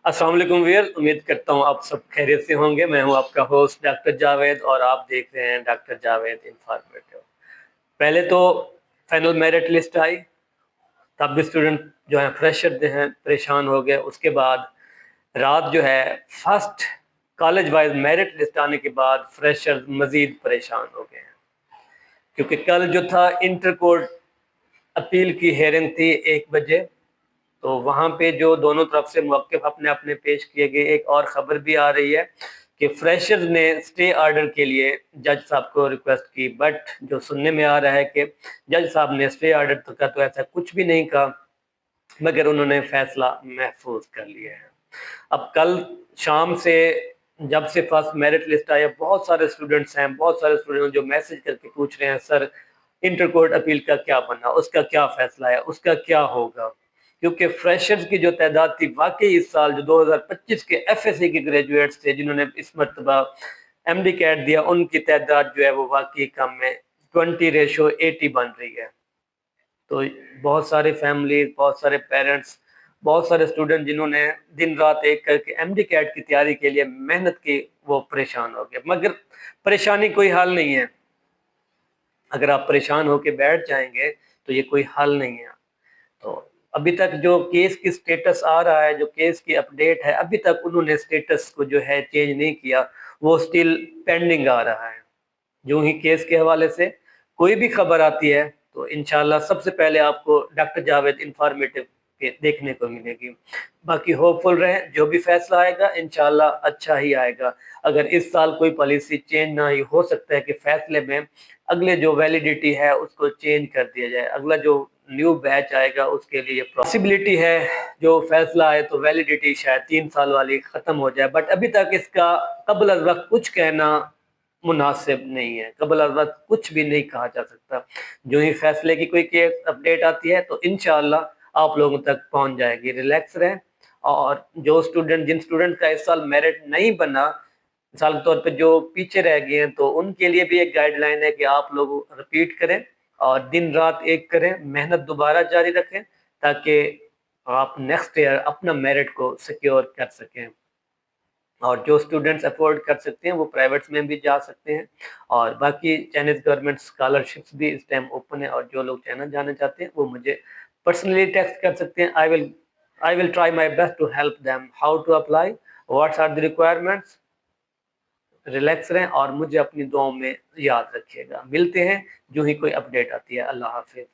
अस्सलाम वालेकुम वियर, उम्मीद करता हूँ आप सब खैरियत से होंगे। मैं हूँ आपका होस्ट डॉक्टर जावेद और आप देख रहे हैं डॉक्टर जावेद इंफॉर्मेटिव। पहले तो फाइनल मेरिट लिस्ट आई, तब भी स्टूडेंट जो है फ्रेशर जो हैं परेशान हो गए। उसके बाद रात जो है first college wise merit list आने के बाद फ्रेशर मज़ीद परेशान हो गए हैं, क्योंकि कल जो था इंटर कोर्ट अपील की हेयरिंग थी 1 बजे। तो वहाँ पे जो दोनों तरफ से मौक़िफ़ अपने अपने पेश किए गए। एक और ख़बर भी आ रही है कि फ्रेशर्स ने स्टे ऑर्डर के लिए जज साहब को रिक्वेस्ट की, बट जो सुनने में आ रहा है कि जज साहब ने स्टे ऑर्डर का तो ऐसा कुछ भी नहीं कहा, मगर उन्होंने फैसला महफूज कर लिया है। अब कल शाम से जब से फर्स्ट मेरिट लिस्ट आया, बहुत सारे स्टूडेंट्स जो मैसेज करके पूछ रहे हैं, सर इंटर कोर्ट अपील का क्या बना, उसका क्या फैसला है, उसका क्या होगा। क्योंकि फ्रेशर्स की जो तादाद थी वाकई इस साल जो 2025 के एफएससी के ग्रेजुएट्स थे जिन्होंने इस मरतबा एमडी कैट दिया, उनकी तादाद जो है वो वाकई कम है, 20:80 बन रही है। तो बहुत सारे फैमिली, बहुत सारे पेरेंट्स, बहुत सारे स्टूडेंट जिन्होंने दिन रात एक करके एमडी कैट की तैयारी के लिए मेहनत की, वो परेशान हो गए। मगर परेशानी कोई हल नहीं है। अगर आप परेशान होकर बैठ जाएंगे तो ये कोई हल नहीं है। तो अभी तक जो केस की स्टेटस आ रहा है, जो केस की अपडेट है, अभी तक उन्होंने स्टेटस को जो है चेंज नहीं किया, वो स्टिल पेंडिंग आ रहा है। जो ही केस के हवाले से कोई भी खबर आती है तो इंशाल्लाह सबसे पहले आपको डॉक्टर जावेद इंफॉर्मेटिव के देखने को मिलेगी। बाकी होपफुल रहें, जो भी फैसला आएगा इंशाल्लाह अच्छा ही आएगा। अगर इस साल कोई पॉलिसी चेंज ना ही हो सकता है कि फैसले में अगले जो वैलिडिटी है उसको चेंज कर दिया जाए। अगला जो न्यू बैच आएगा उसके लिए पॉसिबिलिटी है जो फैसला आए तो वैलिडिटी शायद 3 साल वाली ख़त्म हो जाए, बट अभी तक इसका कबल अज़ वक्त कुछ कहना मुनासिब नहीं है। कबल अज़ वक्त कुछ भी नहीं कहा जा सकता। जो ही फैसले की कोई केस अपडेट आती है तो इंशाअल्लाह आप लोगों तक पहुंच जाएगी। रिलैक्स रहें। और जिन स्टूडेंट का इस साल मेरिट नहीं बना, मिसाल के तौर पे जो पीछे रह गए हैं, तो उनके लिए भी एक गाइडलाइन है कि आप लोग रिपीट करें और दिन रात एक करें, मेहनत दोबारा जारी रखें, ताकि आप नेक्स्ट ईयर अपना मेरिट को सिक्योर कर सकें। और जो स्टूडेंट्स अफोर्ड कर सकते हैं वो प्राइवेट्स में भी जा सकते हैं, और बाकी चाइनीज गवर्नमेंट स्कॉलरशिप्स भी इस टाइम ओपन है। और जो लोग चाइना जाना चाहते हैं वो मुझे पर्सनली टेक्स्ट कर सकते हैं। I will try my best to help them how to apply, what's are the requirements. Relax रहें और मुझे अपनी दुआओं में याद रखिएगा। मिलते हैं जो ही कोई अपडेट आती है। अल्लाह हाफिज।